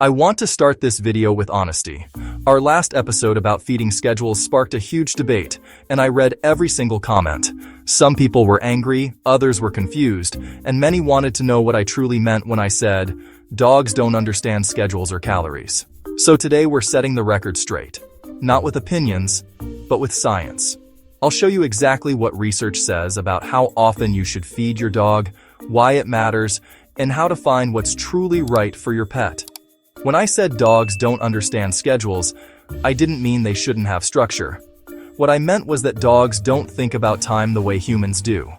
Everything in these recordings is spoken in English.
I want to start this video with honesty. Our last episode about feeding schedules sparked a huge debate, and I read every single comment. Some people were angry, others were confused, and many wanted to know what I truly meant when I said, dogs don't understand schedules or calories. So today we're setting the record straight. Not with opinions, but with science. I'll show you exactly what research says about how often you should feed your dog, why it matters, and how to find what's truly right for your pet. When I said dogs don't understand schedules, I didn't mean they shouldn't have structure. What I meant was that dogs don't think about time the way humans do.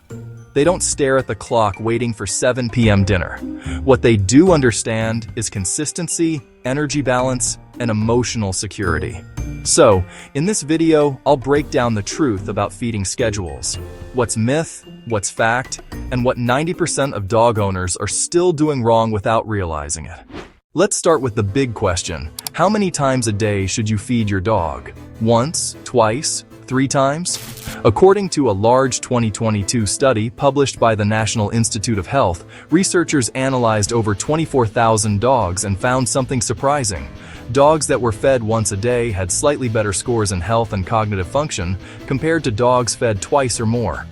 They don't stare at the clock waiting for 7 p.m. dinner. What they do understand is consistency, energy balance, and emotional security. So, in this video, I'll break down the truth about feeding schedules. What's myth, what's fact, and what 90% of dog owners are still doing wrong without realizing it. Let's start with the big question. How many times a day should you feed your dog? Once, twice, 3 times? According to a large 2022 study published by the National Institute of Health, researchers analyzed over 24,000 dogs and found something surprising. Dogs that were fed once a day had slightly better scores in health and cognitive function compared to dogs fed twice or more.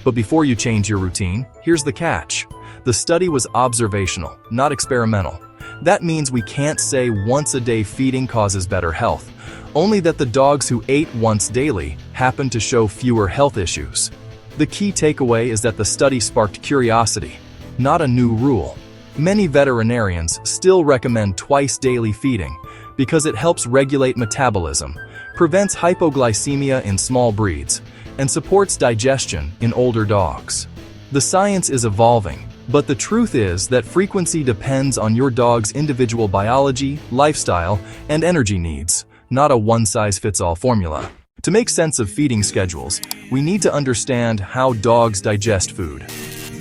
But before you change your routine, here's the catch. The study was observational, not experimental. That means we can't say once a day feeding causes better health, only that the dogs who ate once daily happened to show fewer health issues. The key takeaway is that the study sparked curiosity, not a new rule. Many veterinarians still recommend twice daily feeding because it helps regulate metabolism, prevents hypoglycemia in small breeds, and supports digestion in older dogs. The science is evolving, but the truth is that frequency depends on your dog's individual biology, lifestyle, and energy needs, not a one-size-fits-all formula. To make sense of feeding schedules, we need to understand how dogs digest food.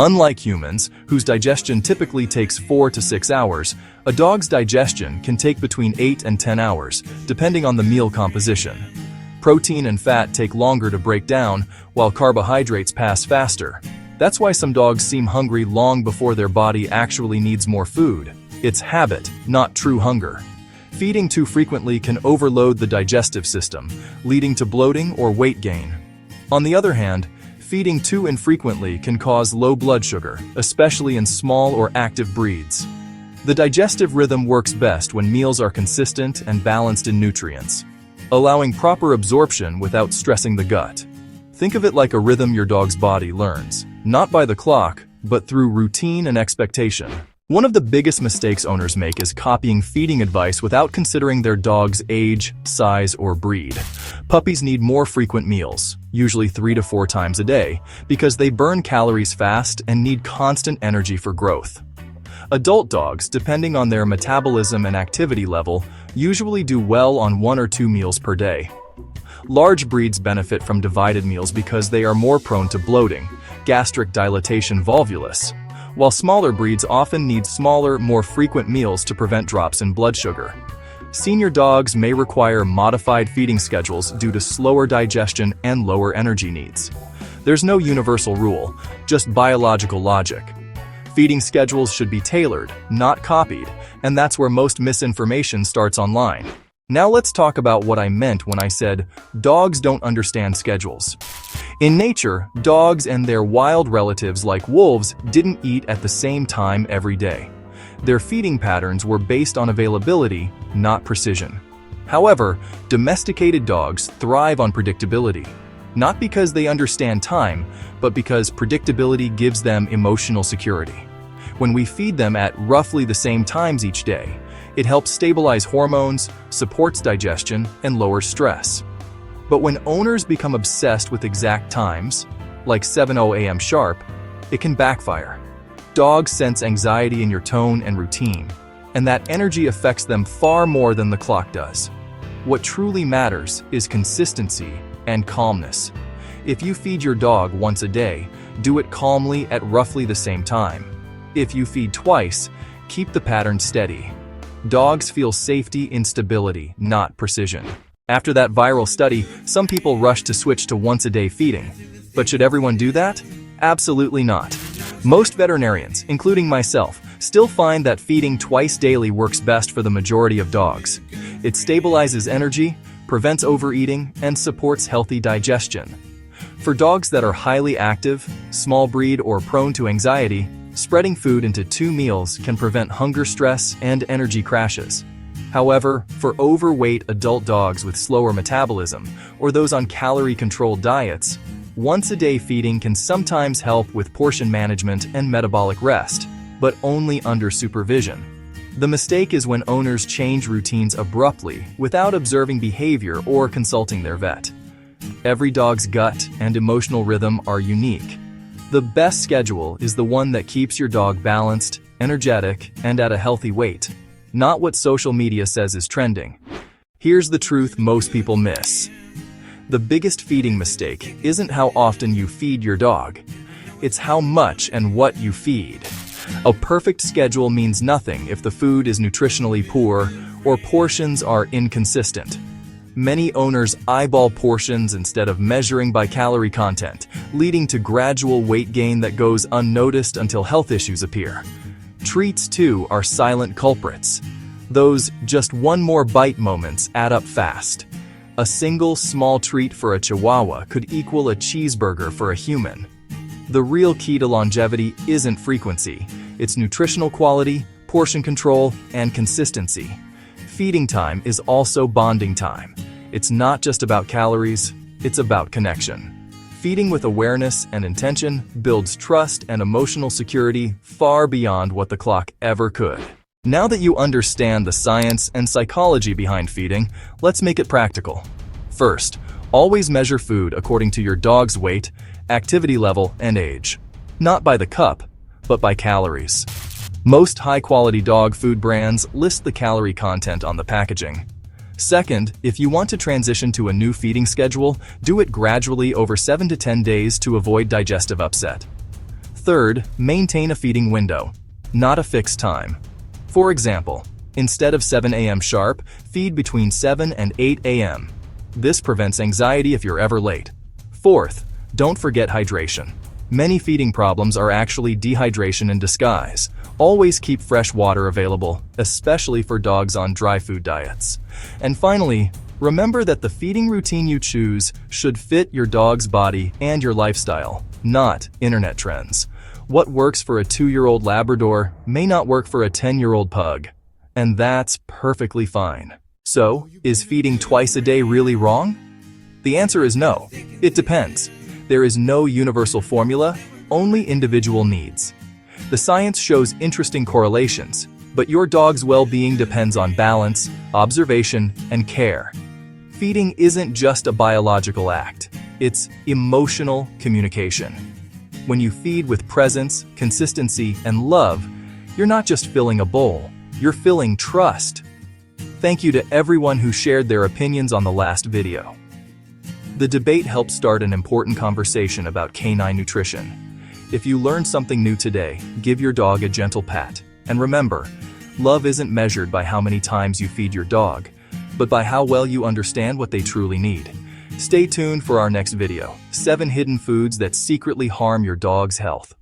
Unlike humans, whose digestion typically takes 4 to 6 hours, a dog's digestion can take between 8 and 10 hours, depending on the meal composition. Protein and fat take longer to break down, while carbohydrates pass faster. That's why some dogs seem hungry long before their body actually needs more food. It's habit, not true hunger. Feeding too frequently can overload the digestive system, leading to bloating or weight gain. On the other hand, feeding too infrequently can cause low blood sugar, especially in small or active breeds. The digestive rhythm works best when meals are consistent and balanced in nutrients, allowing proper absorption without stressing the gut. Think of it like a rhythm your dog's body learns, not by the clock, but through routine and expectation. One of the biggest mistakes owners make is copying feeding advice without considering their dog's age, size, or breed. Puppies need more frequent meals, usually 3 to 4 times a day, because they burn calories fast and need constant energy for growth. Adult dogs, depending on their metabolism and activity level, usually do well on 1 or 2 meals per day. Large breeds benefit from divided meals because they are more prone to bloating, gastric dilatation volvulus, while smaller breeds often need smaller, more frequent meals to prevent drops in blood sugar. Senior dogs may require modified feeding schedules due to slower digestion and lower energy needs. There's no universal rule, just biological logic. Feeding schedules should be tailored, not copied, and that's where most misinformation starts online. Now let's talk about what I meant when I said, dogs don't understand schedules. In nature, dogs and their wild relatives like wolves didn't eat at the same time every day. Their feeding patterns were based on availability, not precision. However, domesticated dogs thrive on predictability, not because they understand time, but because predictability gives them emotional security. When we feed them at roughly the same times each day, it helps stabilize hormones, supports digestion, and lowers stress. But when owners become obsessed with exact times, like 7:00 a.m. sharp, it can backfire. Dogs sense anxiety in your tone and routine, and that energy affects them far more than the clock does. What truly matters is consistency and calmness. If you feed your dog once a day, do it calmly at roughly the same time. If you feed twice, keep the pattern steady. Dogs feel safety in stability, not precision. After that viral study, some people rushed to switch to once-a-day feeding. But should everyone do that? Absolutely not. Most veterinarians, including myself, still find that feeding twice daily works best for the majority of dogs. It stabilizes energy, prevents overeating, and supports healthy digestion. For dogs that are highly active, small breed, or prone to anxiety, spreading food into 2 meals can prevent hunger stress and energy crashes. However, for overweight adult dogs with slower metabolism or those on calorie-controlled diets, once-a-day feeding can sometimes help with portion management and metabolic rest, but only under supervision. The mistake is when owners change routines abruptly without observing behavior or consulting their vet. Every dog's gut and emotional rhythm are unique. The best schedule is the one that keeps your dog balanced, energetic, and at a healthy weight, not what social media says is trending. Here's the truth most people miss. The biggest feeding mistake isn't how often you feed your dog. It's how much and what you feed. A perfect schedule means nothing if the food is nutritionally poor or portions are inconsistent. Many owners eyeball portions instead of measuring by calorie content, leading to gradual weight gain that goes unnoticed until health issues appear. Treats, too, are silent culprits. Those just one more bite moments add up fast. A single small treat for a Chihuahua could equal a cheeseburger for a human. The real key to longevity isn't frequency. It's nutritional quality, portion control, and consistency. Feeding time is also bonding time. It's not just about calories, it's about connection. Feeding with awareness and intention builds trust and emotional security far beyond what the clock ever could. Now that you understand the science and psychology behind feeding, let's make it practical. First, always measure food according to your dog's weight, activity level, and age. Not by the cup, but by calories. Most high-quality dog food brands list the calorie content on the packaging. Second, if you want to transition to a new feeding schedule, do it gradually over 7 to 10 days to avoid digestive upset. Third, maintain a feeding window, not a fixed time. For example, instead of 7 a.m. sharp, feed between 7 and 8 a.m. This prevents anxiety if you're ever late. Fourth, don't forget hydration. Many feeding problems are actually dehydration in disguise. Always keep fresh water available, especially for dogs on dry food diets. And finally, remember that the feeding routine you choose should fit your dog's body and your lifestyle, not internet trends. What works for a 2-year-old Labrador may not work for a 10-year-old pug. And that's perfectly fine. So, is feeding twice a day really wrong? The answer is no. It depends. There is no universal formula, only individual needs. The science shows interesting correlations, but your dog's well-being depends on balance, observation, and care. Feeding isn't just a biological act, it's emotional communication. When you feed with presence, consistency, and love, you're not just filling a bowl, you're filling trust. Thank you to everyone who shared their opinions on the last video. The debate helped start an important conversation about canine nutrition. If you learned something new today, give your dog a gentle pat. And remember, love isn't measured by how many times you feed your dog, but by how well you understand what they truly need. Stay tuned for our next video, 7 hidden foods that secretly harm your dog's health.